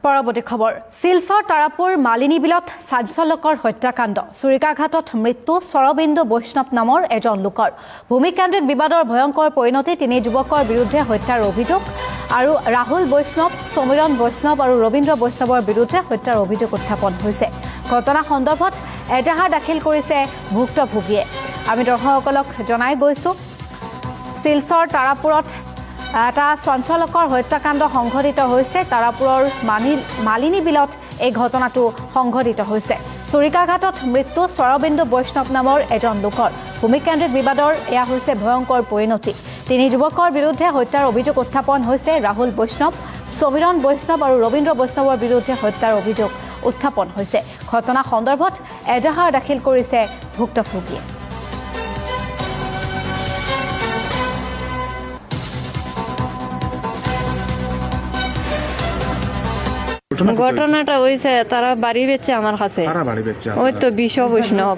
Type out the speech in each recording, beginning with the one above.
পৰৱৰ্তী খবৰ শিলচৰ তাৰাপুৰ মালিনী বিলত চাঞ্চল্যকৰ হত্যাকাণ্ড চুৰিকাঘাটত মৃত্যু সৰবিন্দু বৈষ্ণৱ নামৰ এজন লোকৰ ভূমিকেন্দ্ৰিক বিবাদৰ ভয়ংকৰ পৰিণতি তিনি যুৱকৰ বিৰুদ্ধে হত্যাৰ অভিযোগ আৰু ৰাহুল বৈষ্ণৱ সমীৰণ বৈষ্ণৱ আৰু ৰবীন্দ্ৰ বৈষ্ণৱৰ বিৰুদ্ধে হত্যাৰ অভিযোগ উত্থাপন হৈছে ঘটনা সন্দৰ্ভত এজাহাৰ দাখিল কৰিছে ভুক্তভোগীয়ে আমি দৰ্শকসকলক জনাই গৈছো শিলচৰ তাৰাপুৰত এটা চাঞ্চল্যকৰ হত্যাকাণ্ড সংঘটিত হৈছে তাৰাপুৰৰ মালিনী বিলত এই ঘটনাটো সংঘটিত হৈছে চুৰিকাঘাটত মৃত্যু সৰবিন্দু বৈষ্ণৱ নামৰ এজন লোকৰ ভূমিকেন্দ্ৰিক বিবাদৰ এয়া হৈছে ভয়ংকৰ পৰিণতি তিনি যুৱকৰ বিৰুদ্ধে হত্যাৰ অভিযোগ উত্থাপন হৈছে ৰাহুল বৈষ্ণৱ সমীৰণ বৈষ্ণৱ আৰু ৰবীন্দ্ৰ বৈষ্ণৱৰ বিৰুদ্ধে হত্যাৰ অভিযোগ উত্থাপন হৈছে ঘটনা সন্দৰ্ভত এজাহাৰ দাখিল কৰিছে ভুক্তভোগীয়ে ঘটনাটা হয়েছে তারা বাড়ি বেচছে আমার কাছে ওই তো বিশ্ব বৈষ্ণব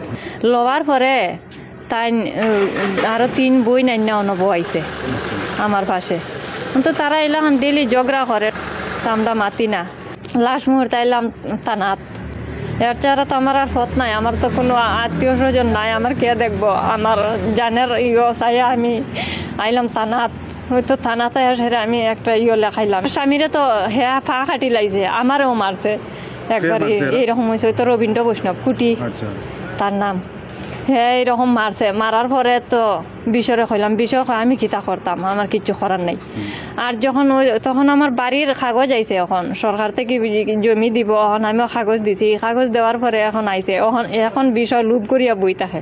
লওয়ার পরে তাই আরো 3 বই নাইনা অনুভব আইছে আমার পাশে তো তারা এলাম ডেলি ঝগড়া করে আমরা মাতি না লাস্ট মুহূর্তে এলাম তানাত এর ছাড়া তো আমার আর পথ নাই আমার তো কোনো আত্মীয় স্বজন নাই আমার কে দেখবো আমার জানের চাইয়া আমি আইলাম তানাত হয়তো থানাতে সেরে আমি একটা লেখাইলাম স্বামীরে তো হ্যাঁ ফা কাটি লাইছে আমারও মারছে একবারে এইরকম হয়েছে তো রবীন্দ্র বৈষ্ণব কুটি তার নাম হ্যাঁ এইরকম মারছে মারার পরে তো বিষরে কইলাম বিষয় আমি কিতা করতাম আমার কিচ্ছু করার নাই আর যখন তখন আমার বাড়ির কাগজ আইছে এখন সরকার থেকে জমি দিব এখন আমিও কাগজ দিছি কাগজ দেওয়ার পরে এখন আইছে এখন বিষয় লুপ করিয়া বই থাকে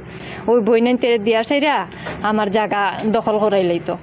ওই বই নাই দিয়া সেরা আমার জায়গা দখল করাই লাইতো